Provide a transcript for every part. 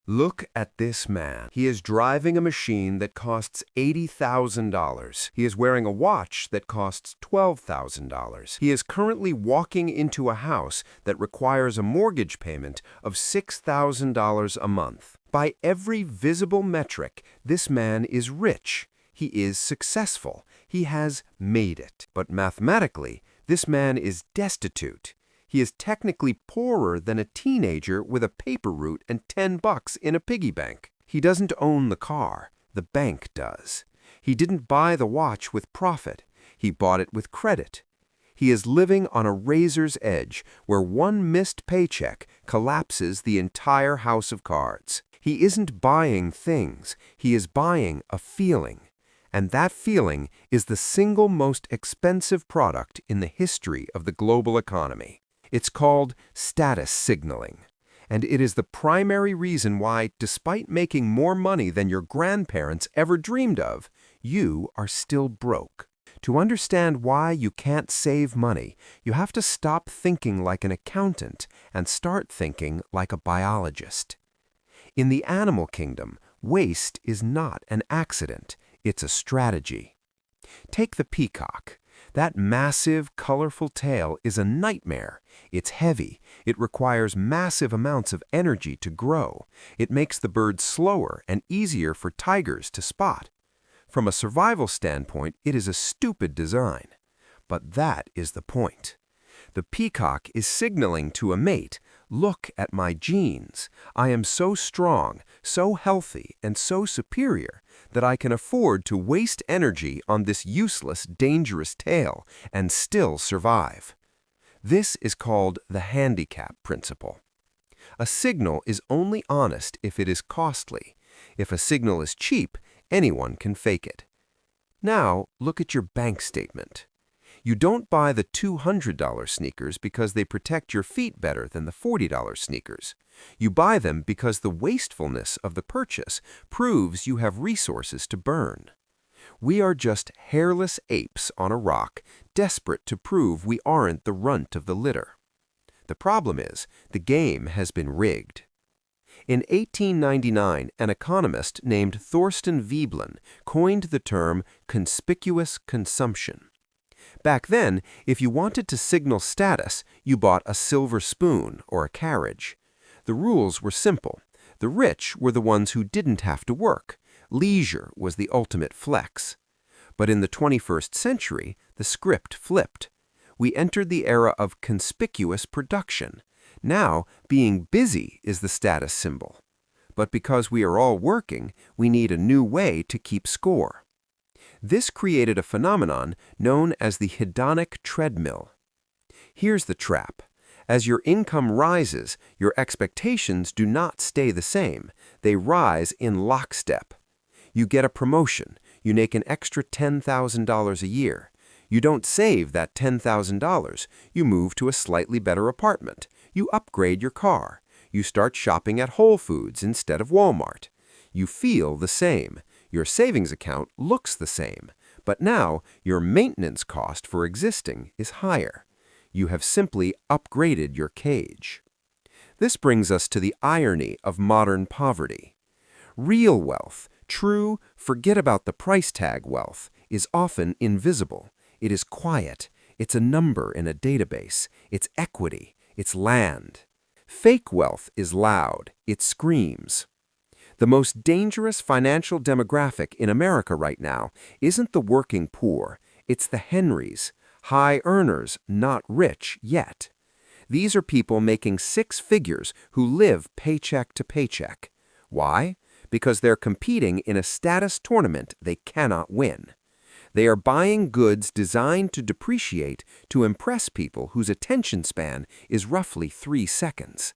Look at this man. He is driving a machine that costs $80,000. He is wearing a watch that costs $12,000. He is currently walking into a house that requires a mortgage payment of $6,000 a month. By every visible metric, this man is rich. He is successful. He has made it. But mathematically, this man is destitute. He is technically poorer than a teenager with a paper route and $10 in a piggy bank. He doesn't own the car. The bank does. He didn't buy the watch with profit. He bought it with credit. He is living on a razor's edge where one missed paycheck collapses the entire house of cards. He isn't buying things. He is buying a feeling. And that feeling is the single most expensive product in the history of the global economy. It's called status signaling, and it is the primary reason why, despite making more money than your grandparents ever dreamed of, you are still broke. To understand why you can't save money, you have to stop thinking like an accountant and start thinking like a biologist. In the animal kingdom, waste is not an accident, it's a strategy. Take the peacock. That massive, colorful tail is a nightmare. It's heavy. It requires massive amounts of energy to grow. It makes the bird slower and easier for tigers to spot. From a survival standpoint, it is a stupid design. But that is the point. The peacock is signaling to a mate, "Look at my genes. I am so strong, so healthy, and so superior that I can afford to waste energy on this useless, dangerous tail and still survive." This is called the handicap principle. A signal is only honest if it is costly. If a signal is cheap, anyone can fake it. Now, look at your bank statement. You don't buy the $200 sneakers because they protect your feet better than the $40 sneakers. You buy them because the wastefulness of the purchase proves you have resources to burn. We are just hairless apes on a rock, desperate to prove we aren't the runt of the litter. The problem is, the game has been rigged. In 1899, an economist named Thorsten Veblen coined the term conspicuous consumption. Back then, if you wanted to signal status, you bought a silver spoon or a carriage. The rules were simple. The rich were the ones who didn't have to work. Leisure was the ultimate flex. But in the 21st century, the script flipped. We entered the era of conspicuous production. Now, being busy is the status symbol. But because we are all working, we need a new way to keep score. This created a phenomenon known as the hedonic treadmill. Here's the trap. As your income rises, your expectations do not stay the same. They rise in lockstep. You get a promotion. You make an extra $10,000 a year. You don't save that $10,000. You move to a slightly better apartment. You upgrade your car. You start shopping at Whole Foods instead of Walmart. You feel the same. Your savings account looks the same, but now your maintenance cost for existing is higher. You have simply upgraded your cage. This brings us to the irony of modern poverty. Real wealth, true, forget about the price tag wealth, is often invisible. It is quiet. It's a number in a database. It's equity. It's land. Fake wealth is loud. It screams. The most dangerous financial demographic in America right now isn't the working poor, it's the Henrys, high earners, not rich yet. These are people making six figures who live paycheck to paycheck. Why? Because they're competing in a status tournament they cannot win. They are buying goods designed to depreciate to impress people whose attention span is roughly 3 seconds.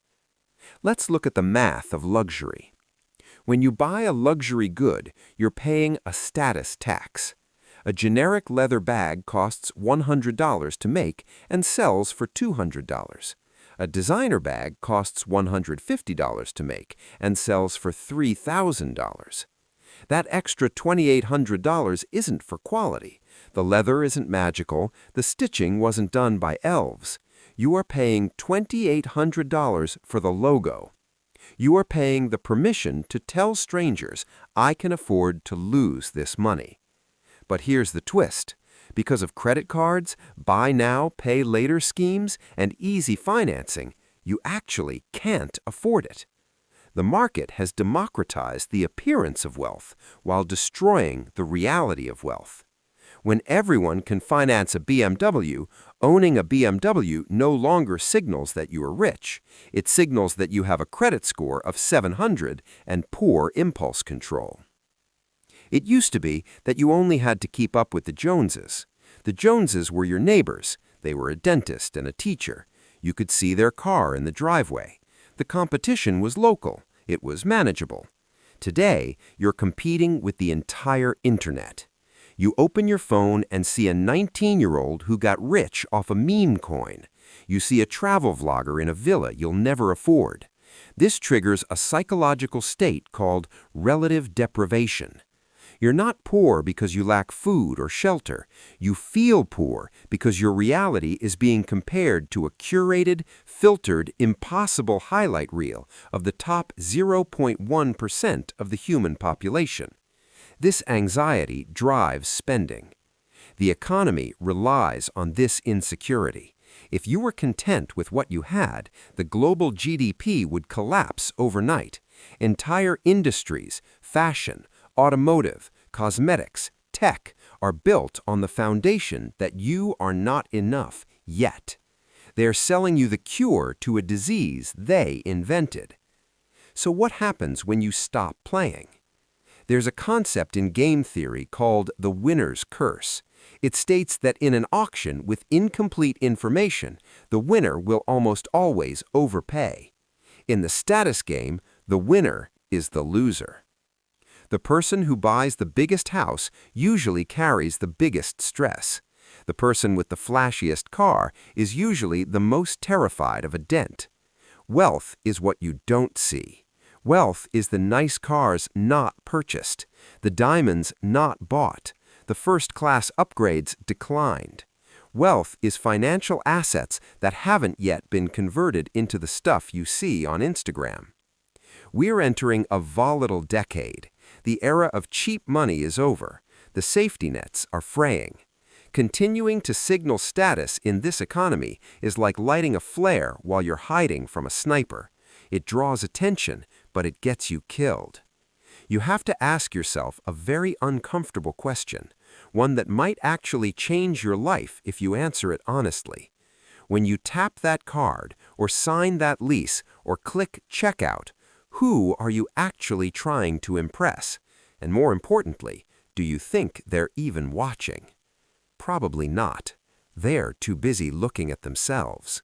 Let's look at the math of luxury. When you buy a luxury good, you're paying a status tax. A generic leather bag costs $100 to make and sells for $200. A designer bag costs $150 to make and sells for $3,000. That extra $2,800 isn't for quality. The leather isn't magical. The stitching wasn't done by elves. You are paying $2,800 for the logo. You are paying the permission to tell strangers, I can afford to lose this money. But here's the twist. Because of credit cards, buy now, pay later schemes, and easy financing, you actually can't afford it. The market has democratized the appearance of wealth while destroying the reality of wealth. When everyone can finance a BMW, owning a BMW no longer signals that you are rich. It signals that you have a credit score of 700 and poor impulse control. It used to be that you only had to keep up with the Joneses. The Joneses were your neighbors. They were a dentist and a teacher. You could see their car in the driveway. The competition was local. It was manageable. Today, you're competing with the entire internet. You open your phone and see a 19-year-old who got rich off a meme coin. You see a travel vlogger in a villa you'll never afford. This triggers a psychological state called relative deprivation. You're not poor because you lack food or shelter. You feel poor because your reality is being compared to a curated, filtered, impossible highlight reel of the top 0.1% of the human population. This anxiety drives spending. The economy relies on this insecurity. If you were content with what you had, the global GDP would collapse overnight. Entire industries, fashion, automotive, cosmetics, tech are built on the foundation that you are not enough yet. They are selling you the cure to a disease they invented. So what happens when you stop playing? There's a concept in game theory called the winner's curse. It states that in an auction with incomplete information, the winner will almost always overpay. In the status game, the winner is the loser. The person who buys the biggest house usually carries the biggest stress. The person with the flashiest car is usually the most terrified of a dent. Wealth is what you don't see. Wealth is the nice cars not purchased, the diamonds not bought, the first-class upgrades declined. Wealth is financial assets that haven't yet been converted into the stuff you see on Instagram. We're entering a volatile decade. The era of cheap money is over. The safety nets are fraying. Continuing to signal status in this economy is like lighting a flare while you're hiding from a sniper. It draws attention, but it gets you killed. You have to ask yourself a very uncomfortable question, one that might actually change your life if you answer it honestly. When you tap that card, or sign that lease, or click checkout, who are you actually trying to impress? And more importantly, do you think they're even watching? Probably not. They're too busy looking at themselves.